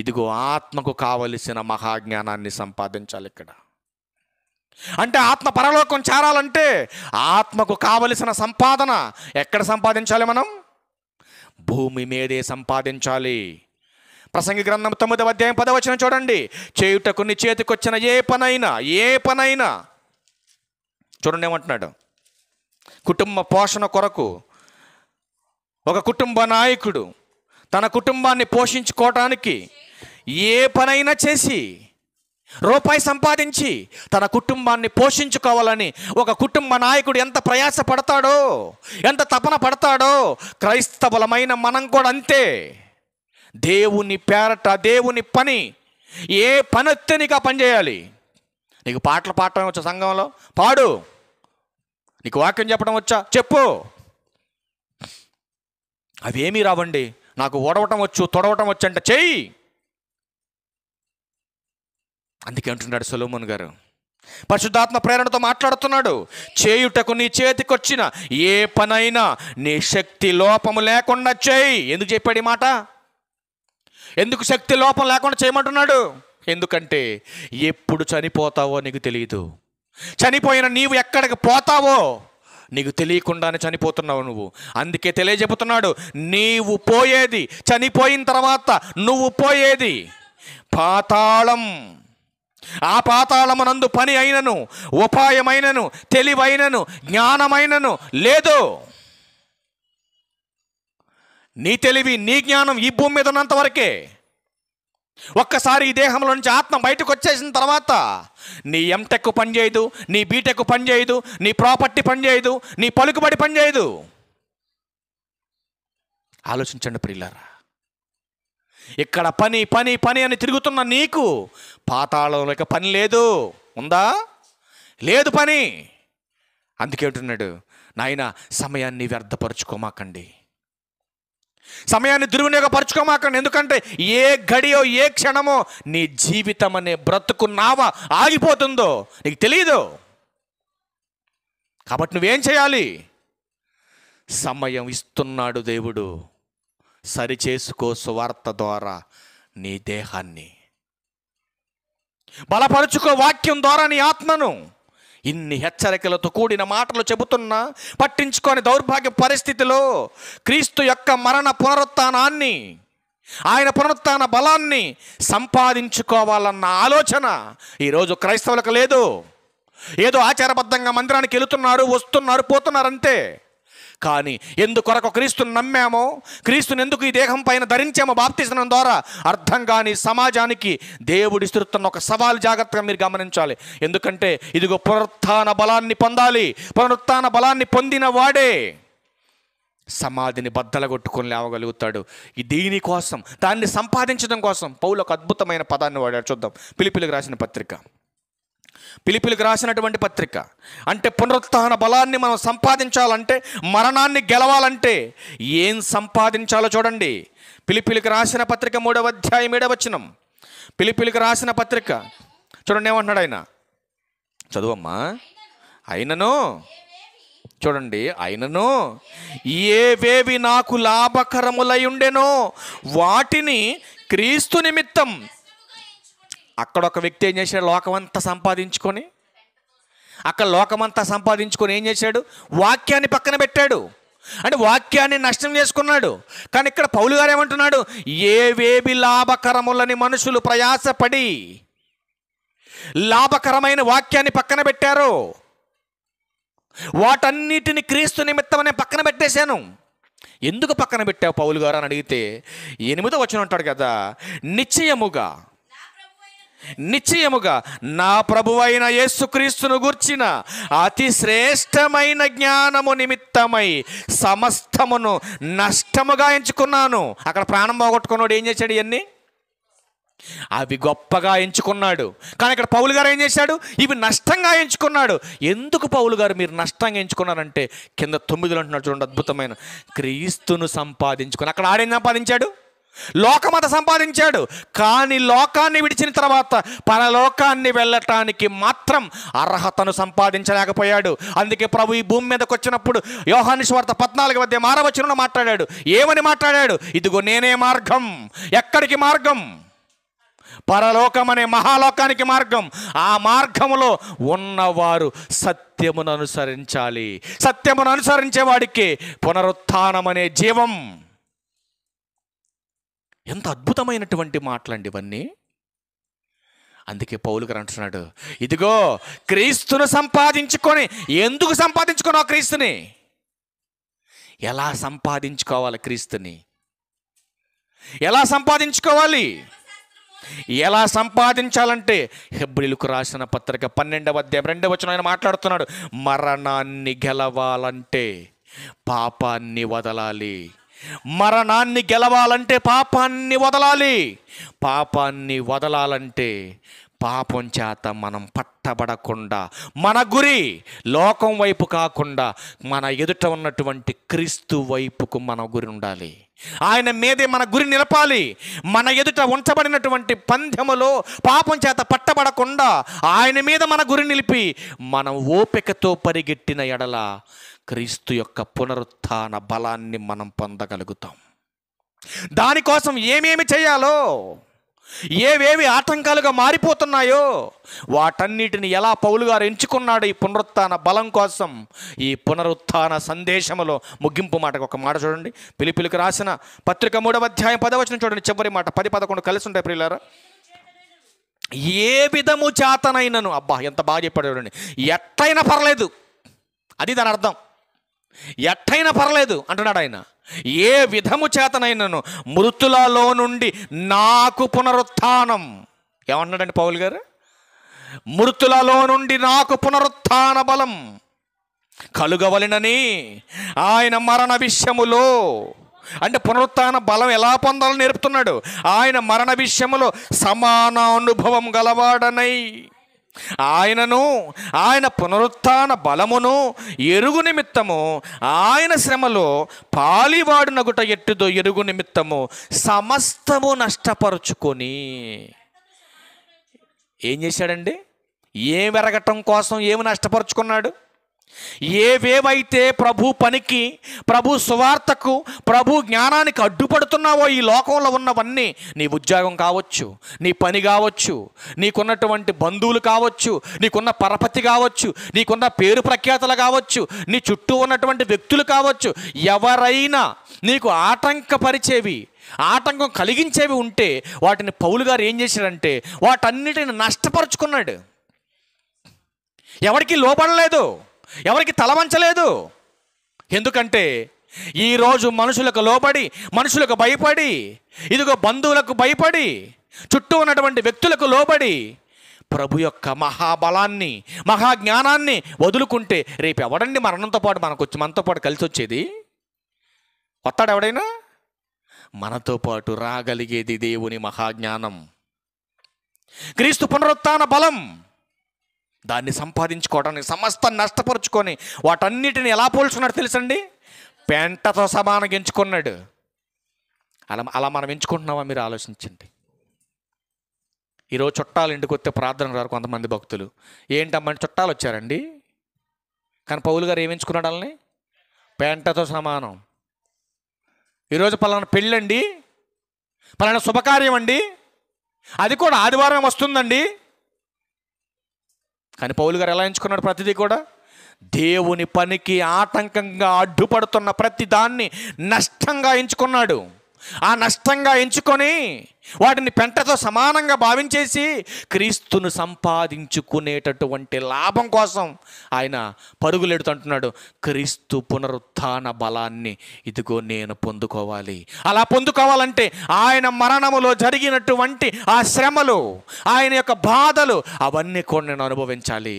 ఇదిగో ఆత్మకు కావలసిన మహాజ్ఞానాన్ని సంపాదించాలి. ఇక్కడ అంటే ఆత్మ పరలోకం చేరాలంటే ఆత్మకు కావలసిన సంపాదన ఎక్కడ సంపాదించాలి? మనం భూమి మీదే సంపాదించాలి. ప్రసంగి గ్రంథం 9వ అధ్యాయం 10వ వచనం చూడండి. చేయుటకు నీ చేతికొచ్చిన ఏ పనైనా చూడండి ఏమంటున్నాడు. కుటుంబ పోషణ కొరకు ఒక కుటుంబ నాయకుడు తన కుటుంబాన్ని పోషించుకోవటానికి ఏ పనైనా చేసి రూపాయి సంపాదించి తన కుటుంబాన్ని పోషించుకోవాలని ఒక కుటుంబ నాయకుడు ఎంత ప్రయాస పడతాడో, ఎంత తపన పడతాడో, క్రైస్తవులమైన మనం కూడా అంతే. దేవుని పేరట దేవుని పని ఏ పని వస్తే నీకు ఆ పని చేయాలి. నీకు పాటలు పాడటం వచ్చా? సంఘంలో పాడు. నీకు వాక్యం చెప్పడం వచ్చా? చెప్పు. అవేమీ రావండి. నాకు ఓడవటం వచ్చు, తొడవటం వచ్చు అంటే చెయ్యి. అందుకే అంటున్నాడు సొలొమోను గారు, పరిశుద్ధాత్మ ప్రేరణతో మాట్లాడుతున్నాడు. చేయుటకు నీ చేతికొచ్చిన ఏ పనైనా నీ శక్తి లోపము లేకుండా చేయి. ఎందుకు చెప్పాడు ఈ మాట? ఎందుకు శక్తి లోపం లేకుండా చేయమంటున్నాడు? ఎందుకంటే ఎప్పుడు చనిపోతావో నీకు తెలియదు. చనిపోయిన నీవు ఎక్కడికి పోతావో నీకు తెలియకుండానే చనిపోతున్నావు నువ్వు. అందుకే తెలియజెప్పుతున్నాడు, నీవు పోయేది, చనిపోయిన తర్వాత నువ్వు పోయేది పాతాళం. ఆ పాతాళమునందు పని అయినను, ఉపాయమైనను, తెలివైనను, జ్ఞానమైనను లేదు. నీ తెలివి, నీ జ్ఞానం ఈ భూమి మీద ఉన్నంత వరకే. ఒక్కసారి ఈ దేహంలో నుంచి ఆత్మ బయటకు వచ్చేసిన తర్వాత నీ ఎంటెక్ పనిచేయదు, నీ బీటెక్ పనిచేయదు, నీ ప్రాపర్టీ పనిచేయదు, నీ పలుకుబడి పనిచేయదు. ఆలోచించండి ప్రియులారా. ఇక్కడ పని పని పని అని తిరుగుతున్న నీకు పాతాళంలో పని లేదు. ఉందా? లేదు పని. అందుకే అంటున్నాడు, నాయన సమయాన్ని వ్యర్థపరుచుకోమాకండి, సమయాన్ని దుర్వినియోగపరచుకోమాకండి. ఎందుకంటే ఏ గడియో ఏ క్షణమో నీ జీవితం అనే బ్రతుకు నావ ఆగిపోతుందో నీకు తెలియదు. కాబట్టి నువ్వేం చేయాలి? సమయం ఇస్తున్నాడు దేవుడు. సరిచేసుకో సువార్త ద్వారా నీ దేహాన్ని, బలపరుచుకో వాక్యం ద్వారా నీ ఆత్మను. ఇన్ని హెచ్చరికలతో కూడిన మాటలు చెబుతున్నా పట్టించుకోని దౌర్భాగ్య పరిస్థితిలో క్రీస్తు యొక్క మరణ పునరుత్థానాన్ని, ఆయన పునరుత్థాన బలాన్ని సంపాదించుకోవాలన్న ఆలోచన ఈరోజు క్రైస్తవులకు లేదు. ఏదో ఆచారబద్ధంగా మందిరానికి వెళుతున్నారు, వస్తున్నారు, పోతున్నారు అంతే. కానీ ఎందుకొరకు క్రీస్తుని నమ్మామో, క్రీస్తుని ఎందుకు ఈ దేహం పైన ధరించామో బాప్తిస్మం ద్వారా అర్థం కాని సమాజానికి దేవుడు ఇస్తున్న ఒక సవాల్ జాగ్రత్తగా మీరు గమనించాలి. ఎందుకంటే ఇదిగో పునరుత్థాన బలాన్ని పొందాలి. పునరుత్థాన బలాన్ని పొందిన వాడే సమాధిని బద్దలగొట్టుకొని లేవగలుగుతాడు. దీనికోసం, దాన్ని సంపాదించడం కోసం పౌలు ఒక అద్భుతమైన పదాన్ని వాడాడు. చూద్దాం. ఫిలిప్పీయులకు రాసిన పత్రిక, ఫిలిప్పీయులకు రాసినటువంటి పత్రిక. అంటే పునరుత్థాన బలాన్ని మనం సంపాదించాలంటే, మరణాన్ని గెలవాలంటే ఏం సంపాదించాలో చూడండి. ఫిలిప్పీయులకు రాసిన పత్రిక 3వ అధ్యాయం 7వ వచనం. ఫిలిప్పీయులకు రాసిన పత్రిక చూడండి ఏమంటున్నాడు ఆయన. చదువమ్మా. అయినను చూడండి, అయినను ఏవేవి నాకు లాభకరములై ఉండెనో వాటిని క్రీస్తు నిమిత్తం. అక్కడ ఒక వ్యక్తి ఏం చేశాడు? లోకమంతా సంపాదించుకొని, అక్కడ లోకమంతా సంపాదించుకొని ఏం చేశాడు? వాక్యాన్ని పక్కన పెట్టాడు. అంటే వాక్యాన్ని నష్టం చేసుకున్నాడు. కానీ ఇక్కడ పౌలు గారు ఏమంటున్నాడు? ఏవేవి లాభకరములని మనుషులు ప్రయాసపడి లాభకరమైన వాక్యాన్ని పక్కన పెట్టారో వాటన్నిటిని క్రీస్తు నిమిత్తం నేను పక్కన పెట్టేశాను. ఎందుకు పక్కన పెట్టావు పౌలు గారు అని అడిగితే 8వ వచనం అంటాడు కదా, నిశ్చయముగా నా ప్రభువైన యేసుక్రీస్తును గూర్చిన అతి శ్రేష్టమైన జ్ఞానము నిమిత్తమై సమస్తమును నష్టముగా ఎంచుకున్నాను. అక్కడ ప్రాణం పోగొట్టుకున్నాడు. ఏం చేశాడు? ఇవన్నీ అవి గొప్పగా ఎంచుకున్నాడు. కానీ ఇక్కడ పౌలు గారు ఏం చేశాడు? ఇవి నష్టంగా ఎంచుకున్నాడు. ఎందుకు పౌలు గారు మీరు నష్టంగా ఎంచుకున్నారంటే కింద 9లో అంటున్నాడు చూడండి, అద్భుతమైన క్రీస్తును సంపాదించుకుని. అక్కడ ఆడేం సంపాదించాడు? లోకమంతా సంపాదించాడు. కానీ లోకాన్ని విడిచిన తర్వాత పరలోకాన్ని వెళ్ళటానికి మాత్రం అర్హతను సంపాదించలేకపోయాడు. అందుకే ప్రభు ఈ భూమి మీదకి వచ్చినప్పుడు యోహాను సువార్త 14వ వచనంలో మాట్లాడాడు. ఏమని మాట్లాడాడు? ఇదిగో నేనే మార్గం. ఎక్కడికి మార్గం? పరలోకం అనే మహాలోకానికి మార్గం. ఆ మార్గములో ఉన్నవారు సత్యమును అనుసరించాలి. సత్యమును అనుసరించే వాడికి పునరుత్థానం అనే జీవం. ఎంత అద్భుతమైనటువంటి మాటలండి ఇవన్నీ. అందుకే పౌలు గారు అంటున్నాడు, ఇదిగో క్రీస్తును సంపాదించుకొని. ఎందుకు సంపాదించుకున్నావు క్రీస్తుని? ఎలా సంపాదించుకోవాలి క్రీస్తుని? ఎలా సంపాదించుకోవాలి? ఎలా సంపాదించాలంటే హెబ్రీయులకు రాసిన పత్రిక 12వ అధ్యాయం 2వ వచనం ఆయన మాట్లాడుతున్నాడు. మరణాన్ని గెలవాలంటే పాపాన్ని వదలాలి. మరణాన్ని గెలవాలంటే పాపాన్ని వదలాలి. పాపాన్ని వదలాలంటే పాపం చేత మనం పట్టబడకుండా, మన గురి లోకం వైపు కాకుండా మన ఎదుట ఉన్నటువంటి క్రీస్తు వైపుకు మన గురి ఉండాలి. ఆయన మీదే మన గురి నిలపాలి. మన ఎదుట ఉంచబడినటువంటి పందెములో పాపం చేత పట్టబడకుండా ఆయన మీద మన గురి నిలిపి మనం ఓపికతో పరిగెట్టిన ఎడల క్రీస్తు యొక్క పునరుత్థాన బలాన్ని మనం పొందగలుగుతాం. దానికోసం ఏమేమి చేయాలో, ఏవేవి ఆటంకాలుగా మారిపోతున్నాయో వాటన్నిటిని ఎలా పౌలు గారు ఎంచుకున్నాడు ఈ పునరుత్థాన బలం కోసం. ఈ పునరుత్థాన సందేశంలో ముగింపు మాటకు ఒక మాట చూడండి. ఫిలిప్పీయులకు రాసిన పత్రిక 3వ అధ్యాయం 10వ వచనం చూడండి. చివరి మాట 10, 11 కలిసి ఉంటాయి ప్రియులారా. ఏ విధము చేతనైనను, అబ్బా ఎంత బాగా చెప్పాడు చూడండి. ఎట్టయినా పర్లేదు, అది దాని అర్థం. ఎట్టయినా పర్లేదు అంటున్నాడు ఆయన. ఏ విధము చేతనైనను మృతులలో నుండి నాకు పునరుత్థానం. ఏమన్నాడండి పౌలు గారు? మృతులలో నుండి నాకు పునరుత్థాన బలం కలుగవలెనని ఆయన మరణ విషయములో, అంటే పునరుత్థాన బలం ఎలా పొందాలో నేర్పుతున్నాడు. ఆయన మరణ విషయములో సమాన అనుభవం గలవాడనై ఆయనను, ఆయన పునరుత్థాన బలమును ఎరుగు నిమిత్తము, ఆయన శ్రమలో పాలివాడునగుట ఎట్టుదో ఎరుగు నిమిత్తము సమస్తము నష్టపరుచుకొని. ఏం చేశాడండి? ఏం వెరగటం కోసం ఏమి నష్టపరుచుకున్నాడు? ఏవేవైతే ప్రభు పనికి, ప్రభు సువార్తకు, ప్రభు జ్ఞానానికి అడ్డుపడుతున్నావో ఈ లోకంలో ఉన్నవన్నీ, నీ ఉద్యోగం కావచ్చు, నీ పని కావచ్చు, నీకున్నటువంటి బంధువులు కావచ్చు, నీకున్న పరపతి కావచ్చు, నీకున్న పేరు ప్రఖ్యాతలు కావచ్చు, నీ చుట్టూ ఉన్నటువంటి వ్యక్తులు కావచ్చు, ఎవరైనా నీకు ఆటంకపరిచేవి, ఆటంకం కలిగించేవి ఉంటే వాటిని పౌలు గారు ఏం చేశాడంటే వాటన్నిటిని నష్టపరుచుకున్నాడు. ఎవరికి లోబడలేదు, ఎవరికి తలవంచలేదు. ఎందుకంటే ఈరోజు మనుషులకు లోబడి, మనుషులకు భయపడి, ఇదిగో బంధువులకు భయపడి, చుట్టూ ఉన్నటువంటి వ్యక్తులకు లోబడి ప్రభు యొక్క మహాబలాన్ని, మహాజ్ఞానాన్ని వదులుకుంటే రేపు ఎవడండి మరణంతో పాటు మనతో పాటు కలిసి వచ్చేది? వస్తాడు ఎవడైనా? మనతో పాటు రాగలిగేది దేవుని మహాజ్ఞానం, క్రీస్తు పునరుత్థాన బలం. దాన్ని సంపాదించుకోవడానికి సమస్త నష్టపరుచుకొని వాటన్నిటిని ఎలా పోల్చుకున్నాడు తెలుసండి? పెంటతో సమానంగా ఎంచుకున్నాడు. అలా మనం ఎంచుకుంటున్నామా? మీరు ఆలోచించండి. ఈరోజు చుట్టాలు ఇంటికి వస్తే ప్రార్థన రారు కొంతమంది భక్తులు. ఏంటమ్మంటే చుట్టాలు వచ్చారండి, కానీ పౌలు గారు ఏమించుకున్నాడు వాళ్ళని? పెంటతో సమానం. ఈరోజు పలానా పెళ్ళండి, పలానా శుభకార్యం అండి, అది కూడా ఆదివారం వస్తుందండి, కానీ పౌలు గారు ఎలా ఎంచుకున్నాడు? ప్రతిదీ కూడా దేవుని పనికి ఆటంకంగా అడ్డుపడుతున్న ప్రతి దాన్ని నష్టంగా ఎంచుకున్నాడు. ఆ నష్టంగా ఎంచుకొని వాటిని పెంటతో సమానంగా భావించేసి క్రీస్తును సంపాదించుకునేటటువంటి లాభం కోసం ఆయన పరుగులెడుతుంటున్నాడు. క్రీస్తు పునరుత్థాన బలాన్ని ఇదిగో నేను పొందుకోవాలి. అలా పొందుకోవాలంటే ఆయన మరణములో జరిగినటువంటి ఆ శ్రమలు, ఆయన యొక్క బాధలు, అవన్నీ కూడా నేను అనుభవించాలి.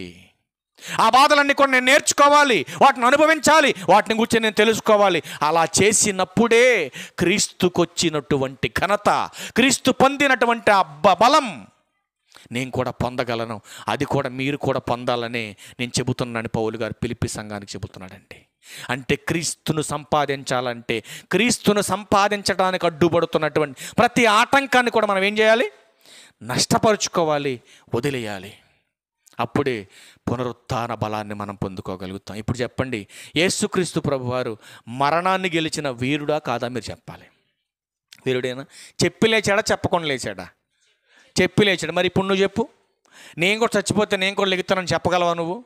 ఆ బాధలన్నీ కూడా నేను నేర్చుకోవాలి, వాటిని అనుభవించాలి, వాటిని గురించి నేను తెలుసుకోవాలి. అలా చేసినప్పుడే క్రీస్తుకు వచ్చినటువంటి ఘనత, క్రీస్తు పొందినటువంటి ఆ బలం నేను కూడా పొందగలను. అది కూడా మీరు కూడా పొందాలని నేను చెబుతున్నాను. పౌలు గారు ఫిలిప్పీ సంఘానికి చెబుతున్నాడండి. అంటే క్రీస్తును సంపాదించాలంటే, క్రీస్తును సంపాదించడానికి అడ్డుపడుతున్నటువంటి ప్రతి ఆటంకాన్ని కూడా మనం ఏం చేయాలి? నష్టపరుచుకోవాలి, వదిలేయాలి. అప్పుడే పునరుత్థాన బలాన్ని మనం పొందుకోగలుగుతాం. ఇప్పుడు చెప్పండి, యేసుక్రీస్తు ప్రభువారు మరణాన్ని గెలిచిన వీరుడా కాదా? మీరు చెప్పాలి. వీరుడేనా? చెప్పి లేచాడా? చెప్పకుండా లేచాడా? చెప్పి లేచాడు. మరి ఇప్పుడు నువ్వు చెప్పు, నేను కూడా చచ్చిపోతే నేను కూడా లెగుతానని చెప్పగలవా నువ్వు?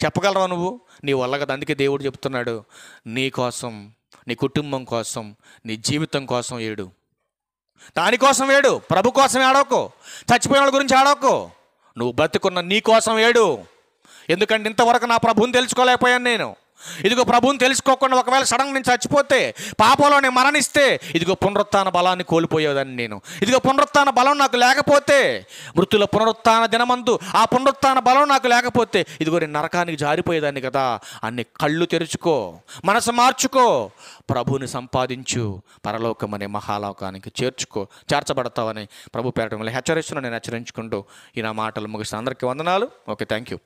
చెప్పగలవా నువ్వు? నీ వల్ల కదా. అందుకే దేవుడు చెప్తున్నాడు, నీ కోసం, నీ కుటుంబం కోసం, నీ జీవితం కోసం ఏడు. దానికోసం ఏడు, ప్రభు కోసం ఏడవకు, చచ్చిపోయిన వాళ్ళ గురించి ఆడవకు. నువ్వు బ్రతికున్న నీ కోసం ఏడు. ఎందుకంటే ఇంతవరకు నా ప్రభువుని తెలుసుకోలేకపోయాను నేను. ఇదిగో ప్రభువుని తెలుసుకోకుండా ఒకవేళ సడన్గా నేను చచ్చిపోతే, పాపంలో నేను మరణిస్తే, ఇదిగో పునరుత్థాన బలాన్ని కోల్పోయేదాన్ని నేను. ఇదిగో పునరుత్థాన బలం నాకు లేకపోతే, మృతుల పునరుత్థాన దినమందు ఆ పునరుత్థాన బలం నాకు లేకపోతే, ఇదిగో నేను నరకానికి జారిపోయేదాన్ని కదా. అన్ని కళ్ళు తెరుచుకో, మనసు మార్చుకో, ప్రభువుని సంపాదించు, పరలోకం అనే మహాలోకానికి చేర్చబడతావని ప్రభు పేరట హెచ్చరిస్తున్నాను. నేను హెచ్చరించుకుంటూ ఈ నా మాటలు ముగిస్తాను. అందరికీ వందనాలు. Okay, thank you.